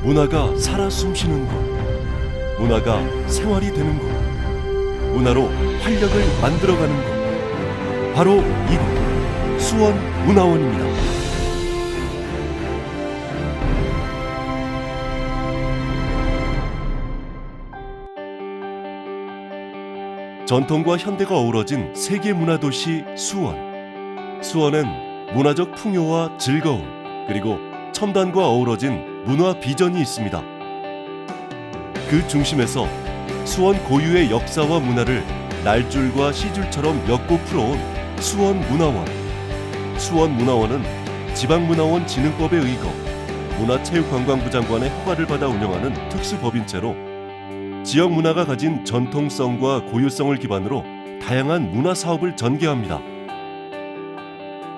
문화가 살아 숨쉬는 곳, 문화가 생활이 되는 곳, 문화로 활력을 만들어가는 곳, 바로 이곳 수원문화원입니다. 전통과 현대가 어우러진 세계 문화도시 수원. 수원엔 문화적 풍요와 즐거움, 그리고 첨단과 어우러진 문화 비전이 있습니다. 그 중심에서 수원 고유의 역사와 문화를 날줄과 시줄처럼 엮고 풀어온 수원문화원. 수원문화원은 지방문화원 진흥법에 의거 문화체육관광부 장관의 허가를 받아 운영하는 특수법인체로 지역 문화가 가진 전통성과 고유성을 기반으로 다양한 문화 사업을 전개합니다.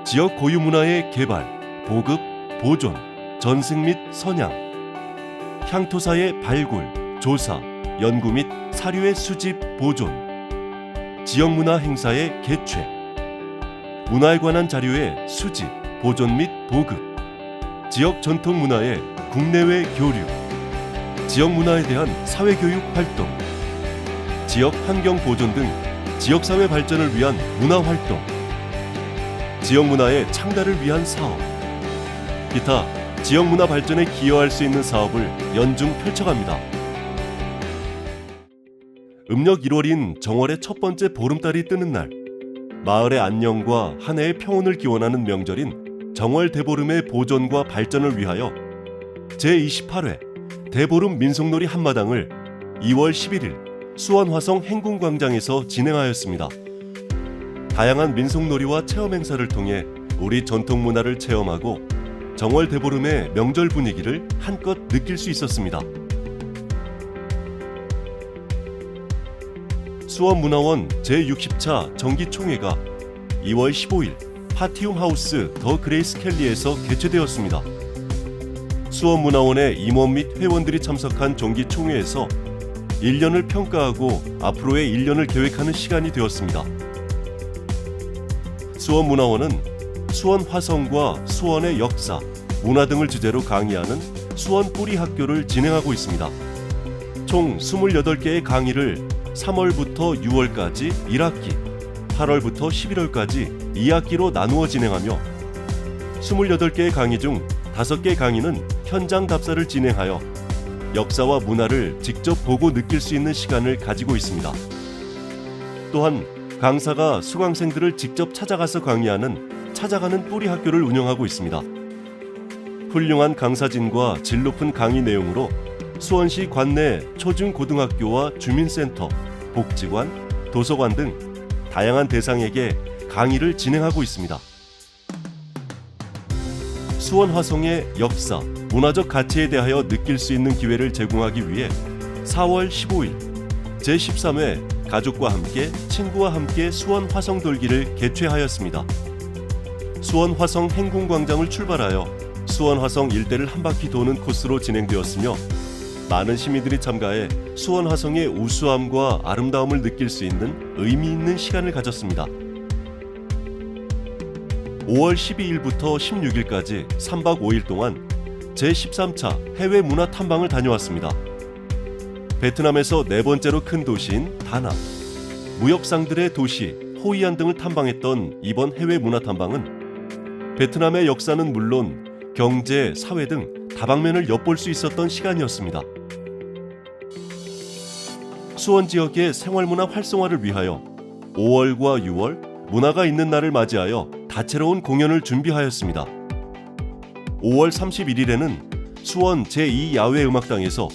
지역 고유 문화의 개발, 보급, 보존, 전승 및 선양, 향토사의 발굴, 조사, 연구 및 사료의 수집, 보존, 지역 문화 행사의 개최, 문화에 관한 자료의 수집, 보존 및 보급, 지역 전통 문화의 국내외 교류, 지역 문화에 대한 사회교육 활동, 지역 환경 보존 등 지역사회 발전을 위한 문화활동, 지역 문화의 창달을 위한 사업, 기타 지역 문화 발전에 기여할 수 있는 사업을 연중 펼쳐갑니다. 음력 1월인 정월의 첫 번째 보름달이 뜨는 날, 마을의 안녕과 한 해의 평온을 기원하는 명절인 정월 대보름의 보존과 발전을 위하여 제28회 대보름 민속놀이 한마당을 2월 11일 수원 화성 행궁광장에서 진행하였습니다. 다양한 민속놀이와 체험 행사를 통해 우리 전통 문화를 체험하고 정월 대보름의 명절 분위기를 한껏 느낄 수 있었습니다. 수원문화원 제60차 정기총회가 2월 15일 파티움 하우스 더 그레이스 켈리에서 개최되었습니다. 수원문화원의 임원 및 회원들이 참석한 정기총회에서 1년을 평가하고 앞으로의 1년을 계획하는 시간이 되었습니다. 수원문화원은 수원 화성과 수원의 역사, 문화 등을 주제로 강의하는 수원 뿌리 학교를 진행하고 있습니다. 총 28개의 강의를 3월부터 6월까지 1학기, 8월부터 11월까지 2학기로 나누어 진행하며 28개의 강의 중 5개 강의는 현장 답사를 진행하여 역사와 문화를 직접 보고 느낄 수 있는 시간을 가지고 있습니다. 또한 강사가 수강생들을 직접 찾아가서 강의하는 찾아가는 뿌리 학교를 운영하고 있습니다. 훌륭한 강사진과 질 높은 강의 내용으로 수원시 관내 초중고등학교와 주민센터, 복지관, 도서관 등 다양한 대상에게 강의를 진행하고 있습니다. 수원 화성의 역사, 문화적 가치에 대하여 느낄 수 있는 기회를 제공하기 위해 4월 15일 제13회 가족과 함께 친구와 함께 수원 화성 돌기를 개최하였습니다. 수원 화성 행궁광장을 출발하여 수원 화성 일대를 한 바퀴 도는 코스로 진행되었으며 많은 시민들이 참가해 수원 화성의 우수함과 아름다움을 느낄 수 있는 의미 있는 시간을 가졌습니다. 5월 12일부터 16일까지 3박 5일 동안 제13차 해외 문화 탐방을 다녀왔습니다. 베트남에서 네 번째로 큰 도시인 다낭, 무역상들의 도시 호이안 등을 탐방했던 이번 해외 문화 탐방은 베트남의 역사는 물론 경제, 사회 등 다방면을 엿볼 수 있었던 시간이었습니다. 수원 지역의 생활문화 활성화를 위하여 5월과 6월 문화가 있는 날을 맞이하여 다채로운 공연을 준비하였습니다. 5월 31일에는 수원 제2야외음악당에서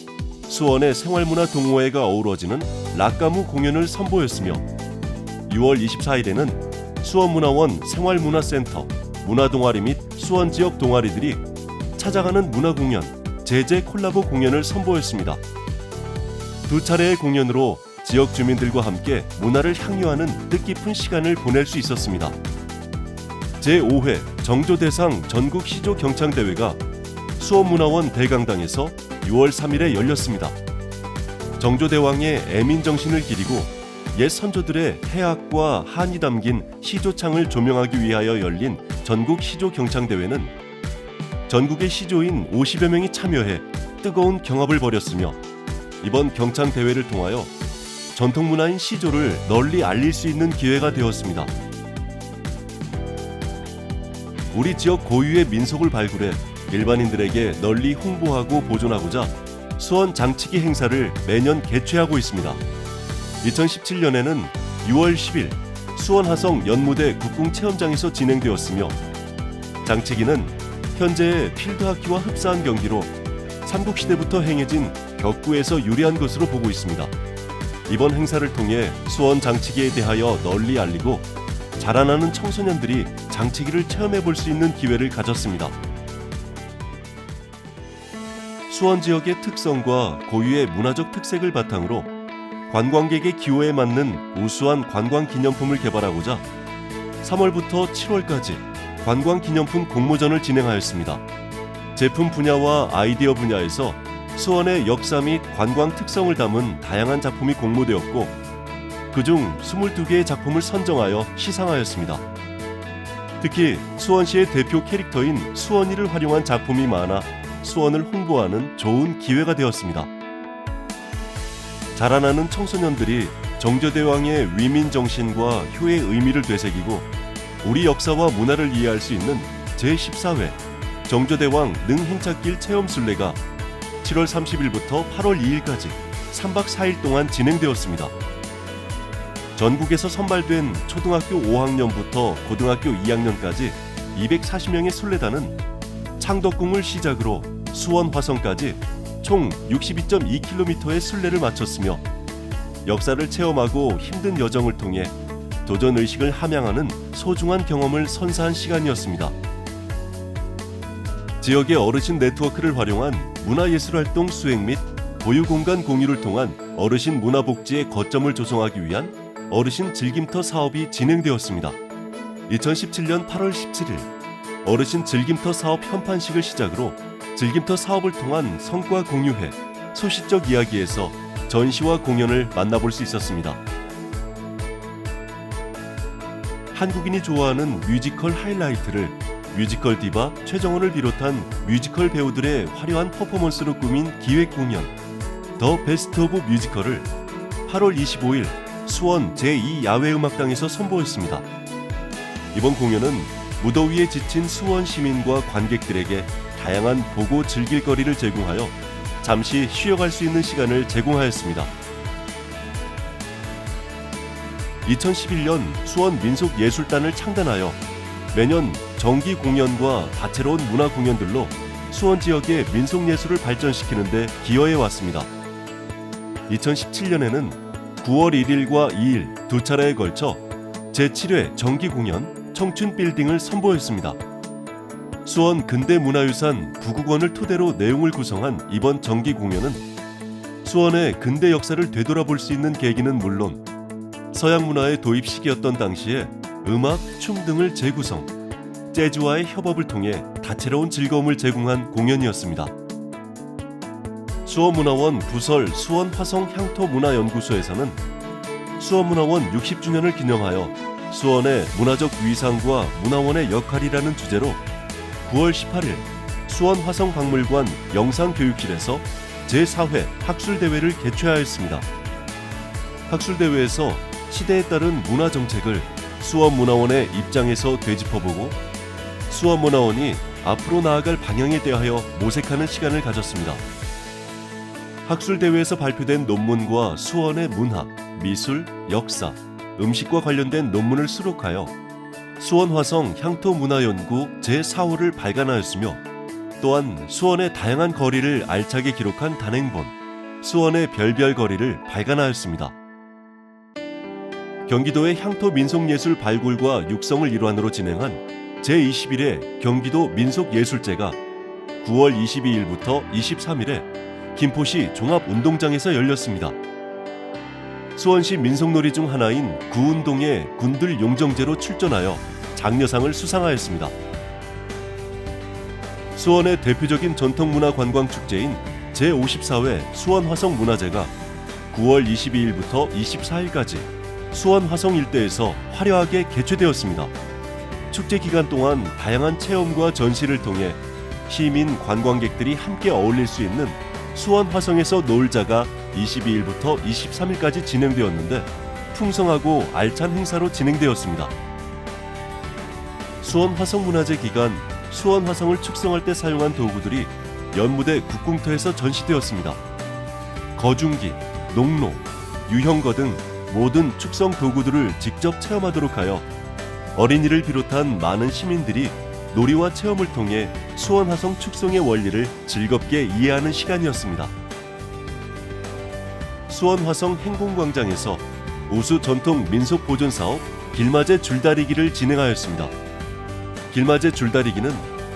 수원의 생활문화 동호회가 어우러지는 락가무 공연을 선보였으며 6월 24일에는 수원문화원 생활문화센터, 문화동아리 및 수원 지역 동아리들이 찾아가는 문화공연, 제재 콜라보 공연을 선보였습니다. 두 차례의 공연으로 지역 주민들과 함께 문화를 향유하는 뜻깊은 시간을 보낼 수 있었습니다. 제5회 정조대상 전국 시조 경창대회가 수원문화원 대강당에서 6월 3일에 열렸습니다. 정조대왕의 애민정신을 기리고 옛 선조들의 해학과 한이 담긴 시조창을 조명하기 위하여 열린 전국 시조 경창대회는 전국의 시조인 50여 명이 참여해 뜨거운 경합을 벌였으며 이번 경창 대회를 통하여 전통 문화인 시조를 널리 알릴 수 있는 기회가 되었습니다. 우리 지역 고유의 민속을 발굴해 일반인들에게 널리 홍보하고 보존하고자 수원 장치기 행사를 매년 개최하고 있습니다. 2017년에는 6월 10일 수원 화성 연무대 국궁체험장에서 진행되었으며 장치기는 현재의 필드하키와 흡사한 경기로 삼국시대부터 행해진 격구에서 유래한 것으로 보고 있습니다. 이번 행사를 통해 수원 장치기에 대하여 널리 알리고 자라나는 청소년들이 장치기를 체험해 볼 수 있는 기회를 가졌습니다. 수원 지역의 특성과 고유의 문화적 특색을 바탕으로 관광객의 기호에 맞는 우수한 관광 기념품을 개발하고자 3월부터 7월까지 관광 기념품 공모전을 진행하였습니다. 제품 분야와 아이디어 분야에서 수원의 역사 및 관광 특성을 담은 다양한 작품이 공모되었고 그중 22개의 작품을 선정하여 시상하였습니다. 특히 수원시의 대표 캐릭터인 수원이를 활용한 작품이 많아 수원을 홍보하는 좋은 기회가 되었습니다. 자라나는 청소년들이 정조대왕의 위민정신과 효의 의미를 되새기고 우리 역사와 문화를 이해할 수 있는 제14회 정조대왕 능행찻길 체험순례가 7월 30일부터 8월 2일까지 3박 4일 동안 진행되었습니다. 전국에서 선발된 초등학교 5학년부터 고등학교 2학년까지 240명의 순례단은 창덕궁을 시작으로 수원 화성까지 총 62.2km의 순례를 마쳤으며 역사를 체험하고 힘든 여정을 통해 도전의식을 함양하는 소중한 경험을 선사한 시간이었습니다. 지역의 어르신 네트워크를 활용한 문화예술활동 수행 및 보유공간 공유를 통한 어르신 문화복지의 거점을 조성하기 위한 어르신 즐김터 사업이 진행되었습니다. 2017년 8월 17일 어르신 즐김터 사업 현판식을 시작으로 즐김터 사업을 통한 성과 공유회, 소시적 이야기에서 전시와 공연을 만나볼 수 있었습니다. 한국인이 좋아하는 뮤지컬 하이라이트를 뮤지컬 디바 최정원을 비롯한 뮤지컬 배우들의 화려한 퍼포먼스로 꾸민 기획 공연 더 베스트 오브 뮤지컬을 8월 25일 수원 제2야외음악당에서 선보였습니다. 이번 공연은 무더위에 지친 수원 시민과 관객들에게 다양한 보고 즐길 거리를 제공하여 잠시 쉬어갈 수 있는 시간을 제공하였습니다. 2011년 수원 민속예술단을 창단하여 매년 정기 공연과 다채로운 문화 공연들로 수원 지역의 민속예술을 발전시키는 데 기여해 왔습니다. 2017년에는 9월 1일과 2일 두 차례에 걸쳐 제7회 정기 공연 청춘빌딩을 선보였습니다. 수원 근대문화유산 부국원을 토대로 내용을 구성한 이번 정기 공연은 수원의 근대 역사를 되돌아볼 수 있는 계기는 물론 서양 문화의 도입 시기였던 당시에 음악, 춤 등을 재구성, 재즈와의 협업을 통해 다채로운 즐거움을 제공한 공연이었습니다. 수원문화원 부설 수원화성향토문화연구소에서는 수원문화원 60주년을 기념하여 수원의 문화적 위상과 문화원의 역할이라는 주제로 9월 18일 수원화성박물관 영상교육실에서 제4회 학술대회를 개최하였습니다. 학술대회에서 시대에 따른 문화정책을 수원문화원의 입장에서 되짚어보고 수원문화원이 앞으로 나아갈 방향에 대하여 모색하는 시간을 가졌습니다. 학술대회에서 발표된 논문과 수원의 문화, 미술, 역사, 음식과 관련된 논문을 수록하여 수원화성 향토문화연구 제4호를 발간하였으며 또한 수원의 다양한 거리를 알차게 기록한 단행본 수원의 별별 거리를 발간하였습니다. 경기도의 향토 민속예술 발굴과 육성을 일환으로 진행한 제21회 경기도 민속예술제가 9월 22일부터 23일에 김포시 종합운동장에서 열렸습니다. 수원시 민속놀이 중 하나인 구운동의 군들 용정제로 출전하여 장려상을 수상하였습니다. 수원의 대표적인 전통문화관광축제인 제54회 수원화성문화제가 9월 22일부터 24일까지 수원화성 일대에서 화려하게 개최되었습니다. 축제 기간 동안 다양한 체험과 전시를 통해 시민 관광객들이 함께 어울릴 수 있는 수원 화성에서 놀자가 22일부터 23일까지 진행되었는데 풍성하고 알찬 행사로 진행되었습니다. 수원 화성문화제 기간 수원 화성을 축성할 때 사용한 도구들이 연무대 국궁터에서 전시되었습니다. 거중기, 농로, 유형거 등 모든 축성 도구들을 직접 체험하도록 하여 어린이를 비롯한 많은 시민들이 놀이와 체험을 통해 수원 화성 축성의 원리를 즐겁게 이해하는 시간이었습니다. 수원 화성 행궁광장에서 우수 전통 민속 보존 사업 길맞이 줄다리기를 진행하였습니다. 길맞이 줄다리기는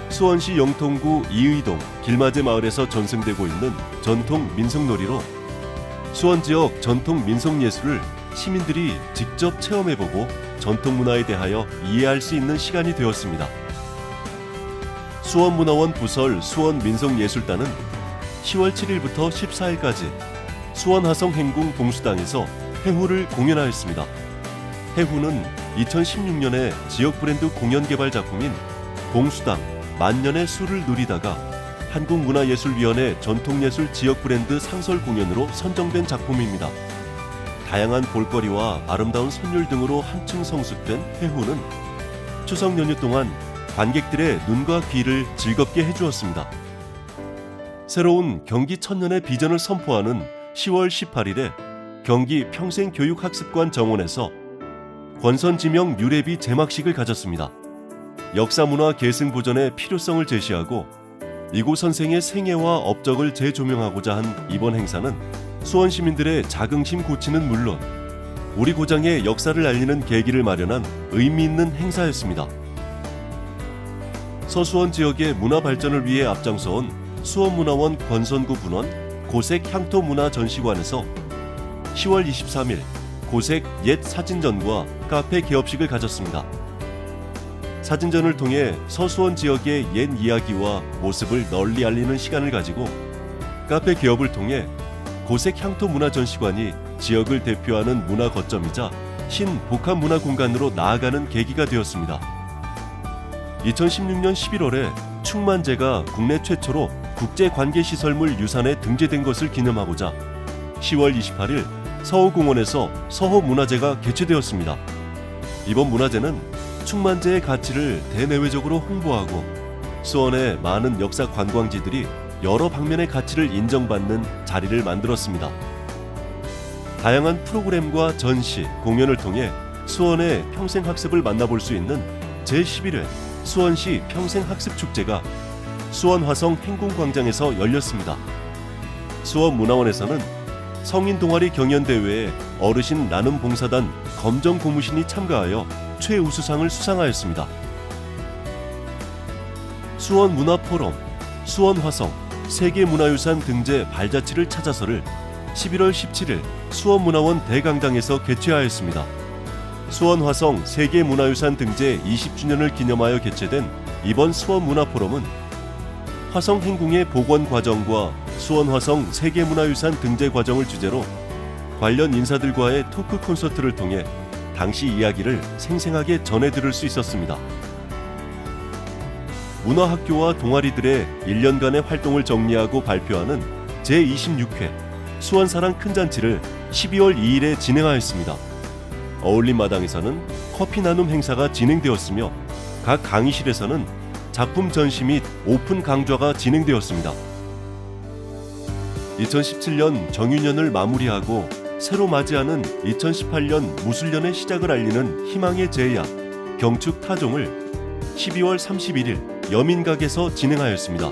수원시 영통구 이의동 길맞이 마을에서 전승되고 있는 전통 민속놀이로 수원 지역 전통 민속예술을 시민들이 직접 체험해보고 전통 문화에 대하여 이해할 수 있는 시간이 되었습니다. 수원문화원 부설 수원민속예술단은 10월 7일부터 14일까지 수원화성 행궁 봉수당에서 해후를 공연하였습니다. 해후는 2016년에 지역 브랜드 공연 개발 작품인 봉수당 만년의 수를 누리다가 한국문화예술위원회 전통예술 지역 브랜드 상설 공연으로 선정된 작품입니다. 다양한 볼거리와 아름다운 선율 등으로 한층 성숙된 해후는 추석 연휴 동안 관객들의 눈과 귀를 즐겁게 해주었습니다. 새로운 경기 천년의 비전을 선포하는 10월 18일에 경기 평생교육학습관 정원에서 권선지명 유래비 제막식을 가졌습니다. 역사문화 계승보전의 필요성을 제시하고 이고 선생의 생애와 업적을 재조명하고자 한 이번 행사는 수원 시민들의 자긍심 고치는 물론 우리 고장의 역사를 알리는 계기를 마련한 의미 있는 행사였습니다. 서수원 지역의 문화 발전을 위해 앞장서온 수원문화원 권선구 분원 고색 향토문화 전시관에서 10월 23일 고색 옛 사진전과 카페 개업식을 가졌습니다. 사진전을 통해 서수원 지역의 옛 이야기와 모습을 널리 알리는 시간을 가지고 카페 개업을 통해 고색 향토문화 전시관이 지역을 대표하는 문화 거점이자 신복합문화공간으로 나아가는 계기가 되었습니다. 2016년 11월에 충만제가 국내 최초로 국제관계시설물 유산에 등재된 것을 기념하고자 10월 28일 서호공원에서 서호문화제가 개최되었습니다. 이번 문화제는 충만제의 가치를 대내외적으로 홍보하고 수원의 많은 역사 관광지들이 여러 방면의 가치를 인정받는 자리를 만들었습니다. 다양한 프로그램과 전시, 공연을 통해 수원의 평생학습을 만나볼 수 있는 제11회 수원시 평생학습축제가 수원화성 행궁광장에서 열렸습니다. 수원문화원에서는 성인동아리 경연대회에 어르신 나눔봉사단 검정고무신이 참가하여 최우수상을 수상하였습니다. 수원문화포럼, 수원화성, 세계문화유산 등재 발자취를 찾아서를 11월 17일 수원문화원 대강당에서 개최하였습니다. 수원화성 세계문화유산 등재 20주년을 기념하여 개최된 이번 수원문화포럼은 화성 행궁의 복원 과정과 수원화성 세계문화유산 등재 과정을 주제로 관련 인사들과의 토크 콘서트를 통해 당시 이야기를 생생하게 전해 들을 수 있었습니다. 문화학교와 동아리들의 1년간의 활동을 정리하고 발표하는 제26회 수원사랑 큰잔치를 12월 2일에 진행하였습니다. 어울림마당에서는 커피 나눔 행사가 진행되었으며 각 강의실에서는 작품 전시 및 오픈 강좌가 진행되었습니다. 2017년 정유년을 마무리하고 새로 맞이하는 2018년 무술년의 시작을 알리는 희망의 제야 경축 타종을 12월 31일 여민각에서 진행하였습니다.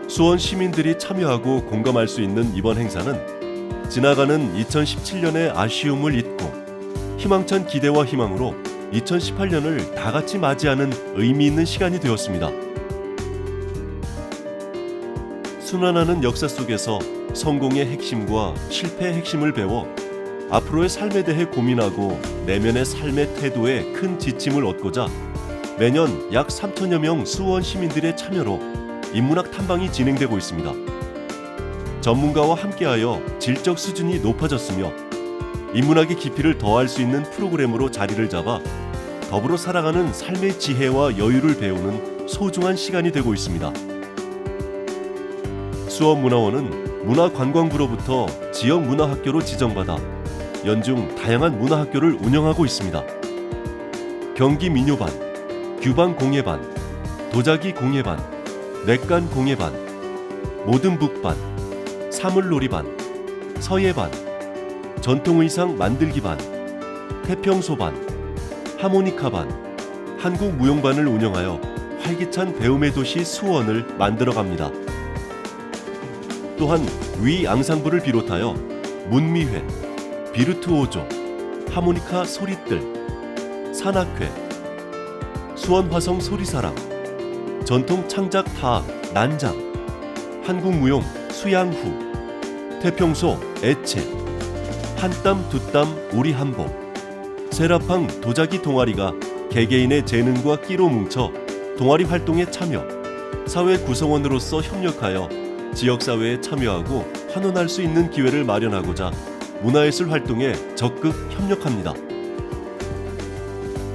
수원 시민들이 참여하고 공감할 수 있는 이번 행사는 지나가는 2017년의 아쉬움을 잊고 희망찬 기대와 희망으로 2018년을 다 같이 맞이하는 의미 있는 시간이 되었습니다. 순환하는 역사 속에서 성공의 핵심과 실패의 핵심을 배워 앞으로의 삶에 대해 고민하고 내면의 삶의 태도에 큰 지침을 얻고자 매년 약 3천여 명 수원 시민들의 참여로 인문학 탐방이 진행되고 있습니다. 전문가와 함께하여 질적 수준이 높아졌으며 인문학의 깊이를 더할 수 있는 프로그램으로 자리를 잡아 더불어 살아가는 삶의 지혜와 여유를 배우는 소중한 시간이 되고 있습니다. 수원문화원은 문화관광부로부터 지역문화학교로 지정받아 연중 다양한 문화학교를 운영하고 있습니다. 경기민요반, 규방공예반, 도자기공예반, 냇간공예반, 모든북반, 사물놀이반, 서예반, 전통의상 만들기반, 태평소반, 하모니카반, 한국무용반을 운영하여 활기찬 배움의 도시 수원을 만들어갑니다. 또한 위 앙상블을 비롯하여 문미회, 비르투오조, 하모니카 소리뜰, 산악회, 수원화성 소리사랑, 전통 창작 타악 난장, 한국무용 수양후, 태평소 애체, 한땀 두땀 우리 한복, 세라팡 도자기 동아리가 개개인의 재능과 끼로 뭉쳐 동아리 활동에 참여, 사회 구성원으로서 협력하여 지역사회에 참여하고 환원할 수 있는 기회를 마련하고자 문화예술 활동에 적극 협력합니다.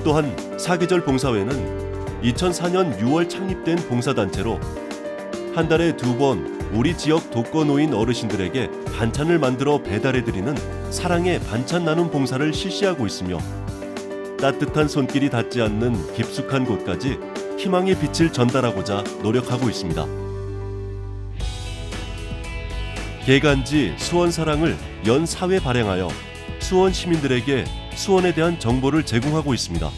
또한 사계절 봉사회는 2004년 6월 창립된 봉사단체로 한 달에 2번 우리 지역 독거노인 어르신들에게 반찬을 만들어 배달해드리는 사랑의 반찬 나눔 봉사를 실시하고 있으며 따뜻한 손길이 닿지 않는 깊숙한 곳까지 희망의 빛을 전달하고자 노력하고 있습니다. 개간지 수원사랑을 연 4회 발행하여 수원 시민들에게 수원에 대한 정보를 제공하고 있습니다.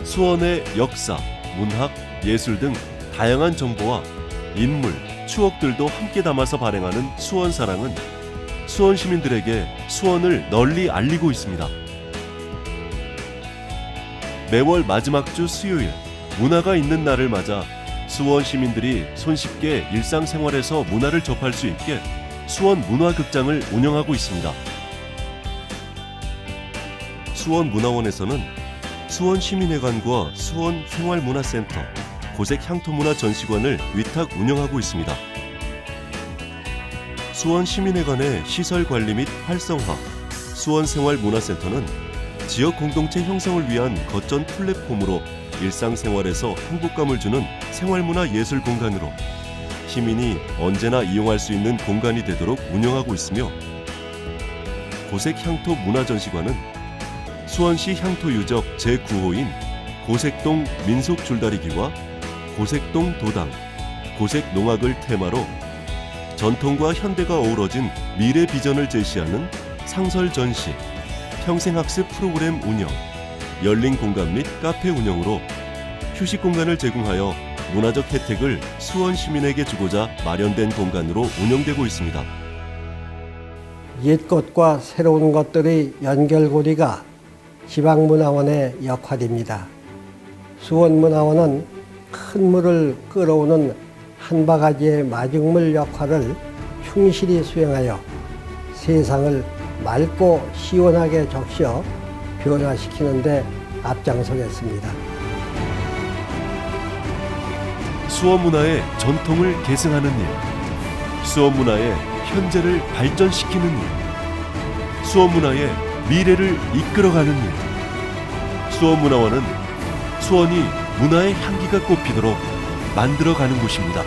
수원의 역사, 문학, 예술 등 다양한 정보와 인물, 추억들도 함께 담아서 발행하는 수원사랑은 수원 시민들에게 수원을 널리 알리고 있습니다. 매월 마지막 주 수요일, 문화가 있는 날을 맞아 수원 시민들이 손쉽게 일상생활에서 문화를 접할 수 있게 수원 문화극장을 운영하고 있습니다. 수원문화원에서는 수원시민회관과 수원생활문화센터, 고색향토문화 전시관을 위탁 운영하고 있습니다. 수원시민회관의 시설관리 및 활성화, 수원생활문화센터는 지역 공동체 형성을 위한 거점 플랫폼으로 일상생활에서 행복감을 주는 생활문화 예술 공간으로 시민이 언제나 이용할 수 있는 공간이 되도록 운영하고 있으며, 고색향토 문화전시관은 수원시 향토 유적 제9호인 고색동 민속줄다리기와 고색동 도당, 고색농악을 테마로 전통과 현대가 어우러진 미래 비전을 제시하는 상설 전시, 평생학습 프로그램 운영, 열린 공간 및 카페 운영으로 휴식 공간을 제공하여 문화적 혜택을 수원 시민에게 주고자 마련된 공간으로 운영되고 있습니다. 옛 것과 새로운 것들의 연결고리가 지방문화원의 역할입니다. 수원문화원은 큰 물을 끌어오는 한 바가지의 마중물 역할을 충실히 수행하여 세상을 맑고 시원하게 적셔 변화시키는 데 앞장서겠습니다. 수원문화의 전통을 계승하는 일, 수원문화의 현재를 발전시키는 일, 수원문화의 미래를 이끌어가는 일. 수원문화원은 수원이 문화의 향기가 꽃피도록 만들어가는 곳입니다.